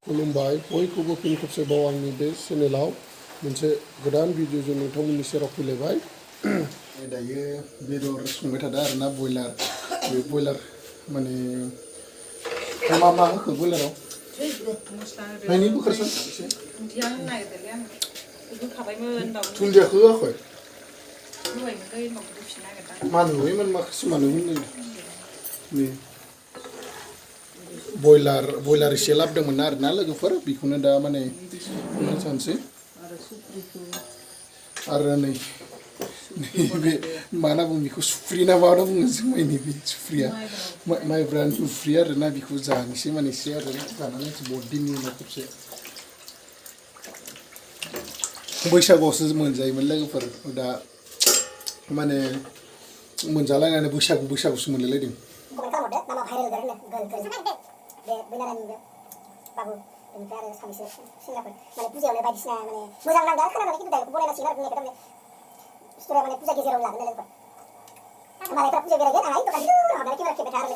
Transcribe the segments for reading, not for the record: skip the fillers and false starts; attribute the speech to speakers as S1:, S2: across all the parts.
S1: खुलुमबाय बयखौबो फिन खेबसेबाव आंनि बे चेनेलाव मोनसे गोदान भिडिअजों नोंथांमोननि सेराव फैलायबाय। दायो बेदर संबाय थादों आरोना बयलार। बे बयलार माने मा मा होखो बयलाराव? नायनि बोखारसन एसे। दुन्दियाखौ होआखै? मानो होयोमोन माखासे मानो होनदों? नै बयलार एसे लाबोदोंमोन आरोना लोगोफोर, बेखौनो दा माने जानोसै। आरो नै बे मा होनना बुङो बेखौ सुफ्रि ना मा होनना बुङो जुमायनि बे सुफ्रिया माइब्रानि उफ्रि आरोना, बेखौ जानोसै माने एसे आरो जानानै बहुत दिननि उनाव खेबसे। बैसागुआवसो मोनजायोमोन लोगोफोर, दा माने मोनजालायनानै बैसागुसो मोनलायलायदों। बाबु बेनिफ्राय आरो सानैसो सेंग्राफोर माने पुजायावनो बायदिसिना माने मोजां नांदों आरो खोनानानै, खिन्थु दायो बनायनांसिगोन आरो बुंनायखौ थारमाने स्ट'रिया माने पुजा गेजेराव लागोन लोगोफोर। मालायफ्रा पुजा बेरायगोन, आंहा दखान हाबनानै केमेरा खेबबाय थादों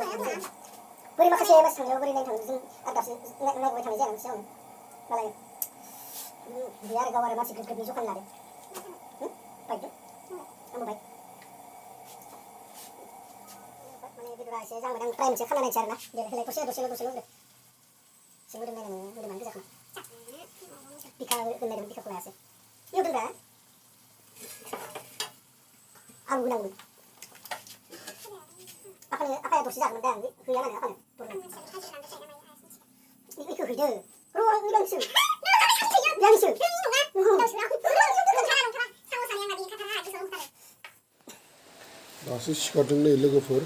S1: बोरै माखासे मानसि थांनायाव बोरै नायनो थांदों जों आरो दाबसे नायबोबाय थानाय जाया मोनसे मालाय बे आरो गाव आरो मानसि ग्रोबनि जखान लादों बायदों आंबो बाय माने बेदरा एसे जांबाय, आं फ्राय मोनसे खाना नायनोसै आरोना बेलेग दसेल' होदो। Saya udah main bisa kan? Bika benar bika kelas. Yuk benar. Aku bilang. Apa ya tuh sih jangan dan hujan apa nih? Itu hujan. Ruang bilang sih. Yang sih. Masih sekarang nih logofor.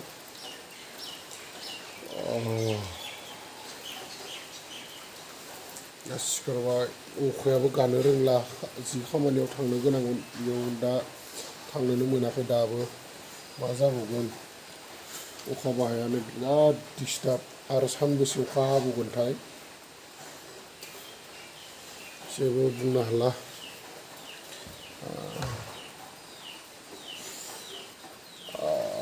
S1: सिखारबाय, अखायाबो गानो रोंला, जि खामानियाव थांनो गोनांमोन बेयाव दा थांनोनो मोनाखै दाबो। मा जाबावगोन, अखा बाहायानो बिराद डिस्टार्ब, आरो सानबेसे अखा हाबावगोनथाय जेबो बुंनो हाला।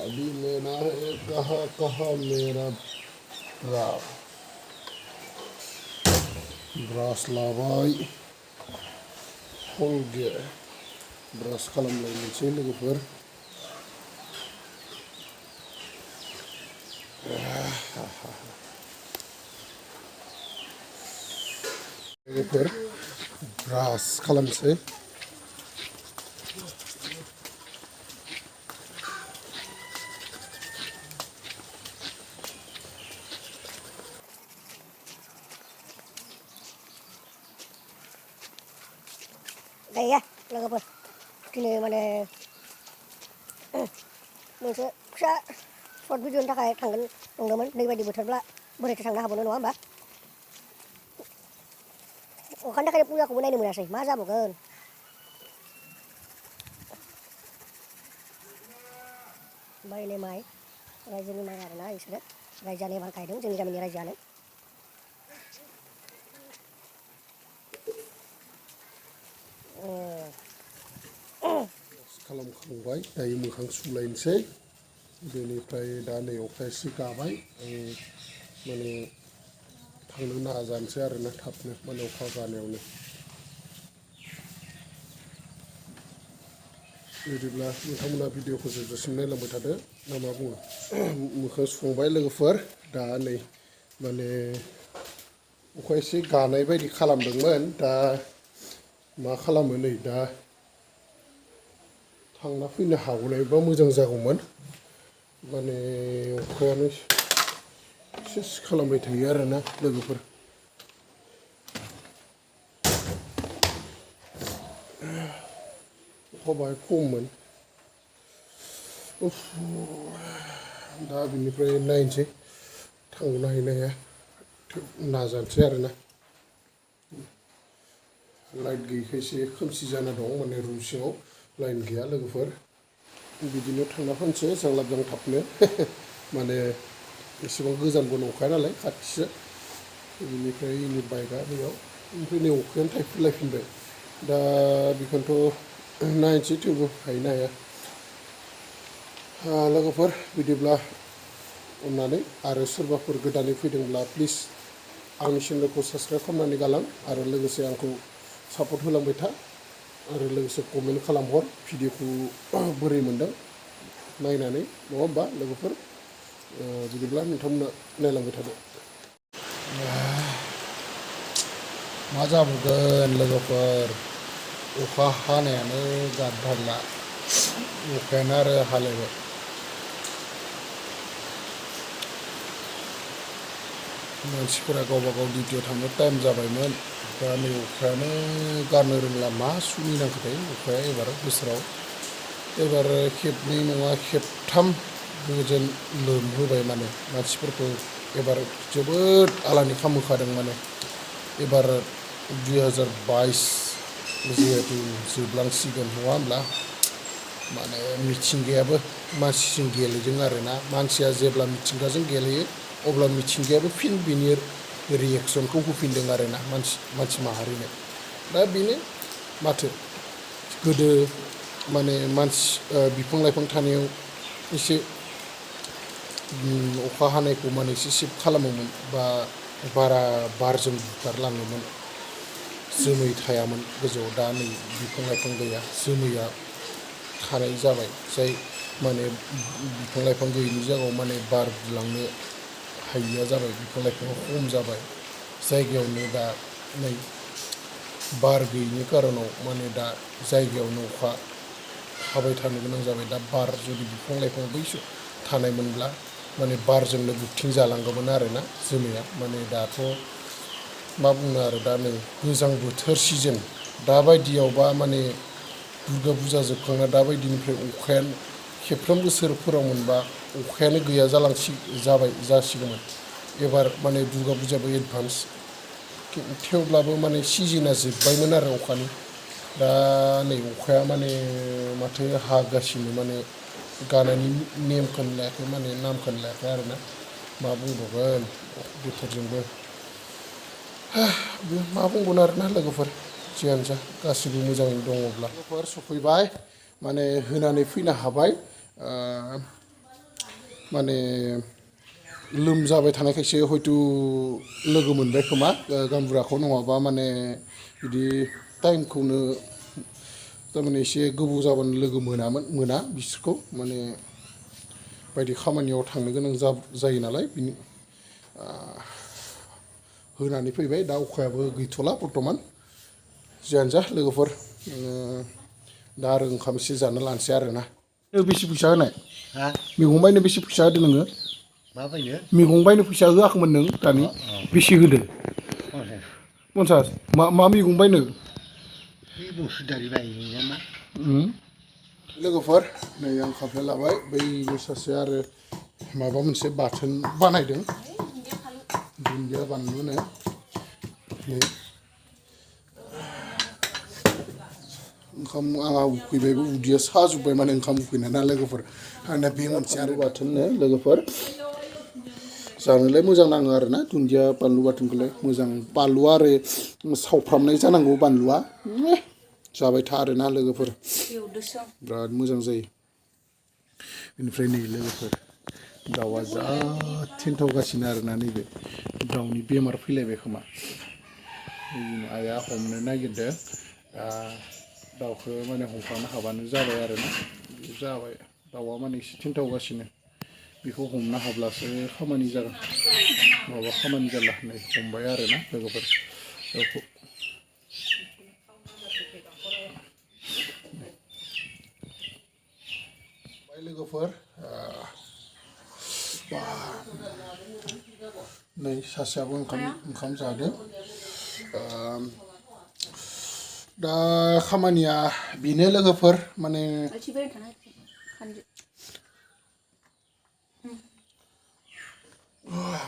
S1: अभी लेना है कहाँ कहाँ मेरा राव। ब्रास लाबाय, हलगे ब्रास खालामलायनोसै लोगोफोर। लोगोफोर ब्रास खालामसै। Đây logofor दिनै माने मोनसे फिसा सर्ट भिडिअनि थाखाय थांगोन नंदोंमोन। दैबायदि बोथोरब्ला बोरैथो थांनो हाबावनो नङा होमबा? अखानि थाखाय पुजाखौबो नायनो मोनासै, मा जाबावगोन। बायनाय माइ, रायजोनि माइ आरोना बिसोरो रायजोआनो एबार गायदों, जोंनि गामिनि रायजोआनो। खालामखांबाय, दायो मोखां सुलायनोसै। बेनिफ्राय दा नै अखा एसे गाबाय, माने थांनो नाजानोसै आरोना थाबनो, माने अखा गानायावनो। बिदिब्ला नोंथांमोना भिडिअखौ जोबजासिम नायलांबाय थादो ना मा बुङो। मोखां सुखांबाय लोगोफोर, दा नै माने अखा एसे गानाय बायदि खालामदोंमोन, दा मा खालामो नै दा थांना फैनो हागौलायबा मोजां जागौमोन। माने अखायानो सेस खालामबाय थायो आरोना लोगोफोर। अखा बाहाय खममोन। दा बिनिफ्राय नायनोसै थांनो हायो ना हाया, नाजानोसै आरोना। लाइट गैयैखाय एसे खोमसि जाना दं, माने रुम सिङाव लाइन गैया लोगोफोर। बिदिनो थांना फैनोसै जांलाब जांथाबनो। माने एसेबां गोजानबो नंखाया नालाय, खाथिसो। बिनिफ्राय इनि बाइकआ बेयाव
S2: ओमफ्राय नै अखायानो थाइफ्रिलायफिनबाय दा बेखौनोथ' नायनोसै थेवबो हायोना हाया लोगोफोर बिदिब्ला अननानै आरो सोरबाफोर गोदानै फैदोंब्ला प्लिज आंनि चेनेलखौ साबस्क्राइब खालामनानै गालां आरो लोगोसे आंखौ सापर्ट होलांबाय था आरो लोगोसे कमेन्ट खालामहर भिडिअखौ बोरै मोनदों नायनानै नङा होमबा लोगोफोर बिदिब्ला नोंथांमोना नायलांबाय थादो मा जाबावगोन लोगोफोर अखा हानायानो गारथारला अखायानो आरो हालायबाय मानसिफोरा गावबा गाव डिउटियाव थांनो टाइम जाबायमोन दा नै अखायानो गारनो रोंला मा सुनि नांखोथाय अखाया एबार बोसोराव एबार खेबनै नङा खेबथाम गोजोन लोमहोबाय माने मानसिफोरखौ एबार जोबोद आलानि खालामहोखादों माने एबार 2022 जिहेतु जोबलांसिगोन नङा होमब्ला माने मिथिंगायाबो मानसिजों गेलेदों आरोना मानसिया जेब्ला मिथिंगाजों गेलेयो अब्ला मिथिंगायाबो फिन बिनि रिएक्सनखौ होफिनदों आरोना मानसि माहारिनो दा बेनो माथो गोदो माने बिफां लाइफां थानायाव एसे अखा हानायखौ माने एसे सेभ खालामोमोन बा बारा बारजों बुखारलाङोमोन जोमै थायामोन गोजौआव दा नै बिफां लाइफां गैया जोमैया थानाय जाबाय जाय माने बिफां लाइफां गैयिनि जायगायाव माने बार बुलांनो हायिया जाबाय बिफां लाइफाङा खम जाबाय जायगायावनो दा नै बार गैयिनि कारनाव माने दा जायगायावनो अखा हाबाय थानो गोनां जाबाय दा बार जुदि बिफां लाइफां बै थानायमोनब्ला माने बारजोंनो बुथिं जालांगौमोन आरोना जोमैया माने दाथ' मा बुंनो आरो दा नै गोजां बोथोर सिजोन दाबायदियावबा माने दुर्गा फुजा जोबखांना दाबायदिनिफ्राय अखायानो खेबफ्रोम बोसोरफोराव मोनबा अखायानो गैया जासिगौमोन एबार माने दुर्गा फुजाबो एडभान्स थेवब्लाबो माने सिजोना जोब्बायमोन आरो अखानि दा नै अखाया माने माथो हागासिनो माने गानायनि नेमखौनो लायाखै माने नामखौनो लायाखै आरोना मा बुंबावगोन बोथोरजोंबो मा बुंबावनो आरोना लोगोफोर जियानो जा गासिबो मोजाङैनो दङब्ला लोगोफोर सफैबाय माने होनानै फैनो हाबाय माने लोमजाबाय थानायखायसो हयथ' लोगो मोनबाय खोमा गामबुराखौ नङाबा माने बिदि टाइमखौनो थारमाने एसे गोबाव जाबानो लोगो मोना बिसोरखौ माने बायदि खामानियाव थांनो गोनां जायो नालाय बिनि होनानै फैबाय दा अखायाबो गैथ'ला बर्थमान जियानो जा लोगोफोर दा आरो ओंखाम एसे जानो लानोसै आरोना बेसे फैसा होनाय मैगं बायनो बेसे फैसा होदो नोङो मैगं बायनो फैसा होआखैमोन नों दानि बेसे होदो 50 मा मैगं बायनो लोगोफोर नै आं खामफ्लाय लाबाय बैबो सासे आरो माबा मोनसे बाथोन बानायदों दुन्दिया बानलुनो ओंखाम आंहा उखैबायबो उदैया साजोब्बाय माने ओंखाम उखैनाय ना लोगोफोर आंना बे मोनसे आरो बाथोननो लोगोफोर जानोलाय मोजां नाङो आरोना दुन्दिया बानलु बाथोनखौलाय मोजां बानलुआ आरो सावफ्रामनाय जानांगौ बानलुआ जाबाय था आरोना लोगोफोर बिराद मोजां जायो बेनिफ्राय नै लोगोफोर दाउआ जा थेन्थावगासिनो आरोना नैबे दाउनि बेमार फैलायबाय खोमा आइया हमनो नागिरदों दाउखौ माने हमखांनो हाबानो जाबाय आरोना जाबाय दाउआ माने एसे थेन्थावगासिनो बेखौ हमनो हाब्लासो खामानि जागोन नङाबा खामानि जाला नै हमबाय आरोना लोगोफोर दाउखौ लोगोफोर नै सासेयाबो ओंखाम जादों दा खामानिया बेनो लोगोफोर माने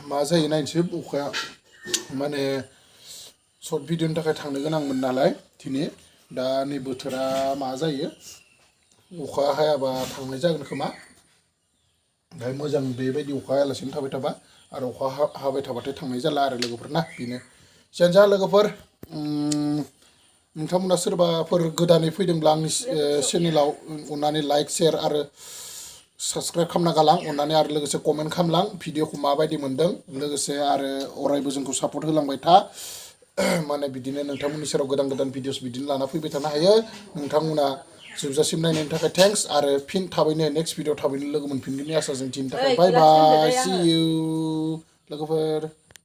S2: मा जायो नायनोसै अखाया माने सर्ट भिडिअनि थाखाय थांनो गोनांमोन नालाय दिनै दा नै बोथोरा मा जायो अखा हायाबा थांनाय जागोन खोमा ओमफ्राय मोजां बेबायदि अखा हायालासिनो थाबाय थाबा आरो अखा हाबाय थाबाथाय थांनाय जाला आरो लोगोफोर ना बेनो जियानो जा लोगोफोर नोंथांमोना सोरबाफोर गोदानै फैदोंब्ला आंनि चेनेलाव अननानै लाइक शेयार आरो साबस्क्राइब खालामना गालां अननानै आरो लोगोसे कमेन्ट खालामलां भिडिअखौ माबायदि मोन्दों लोगोसे आरो अरायबो जोंखौ सापर्ट होलांबाय था माने बिदिनो नोंथांमोननि सेराव गोदान गोदान भिडिअस बिदिनो लाना फैबाय थानो हायो नोंथांमोना जोबजासिम नायनायनि थाखाय थेंक्स आरो फिन थाबैनो नेक्स्ट भिडिअ थाबैनो लोगो मोनफिनगोननि आसा जों दिननि थाखाय बाय बाय सि इउ लोगोफोर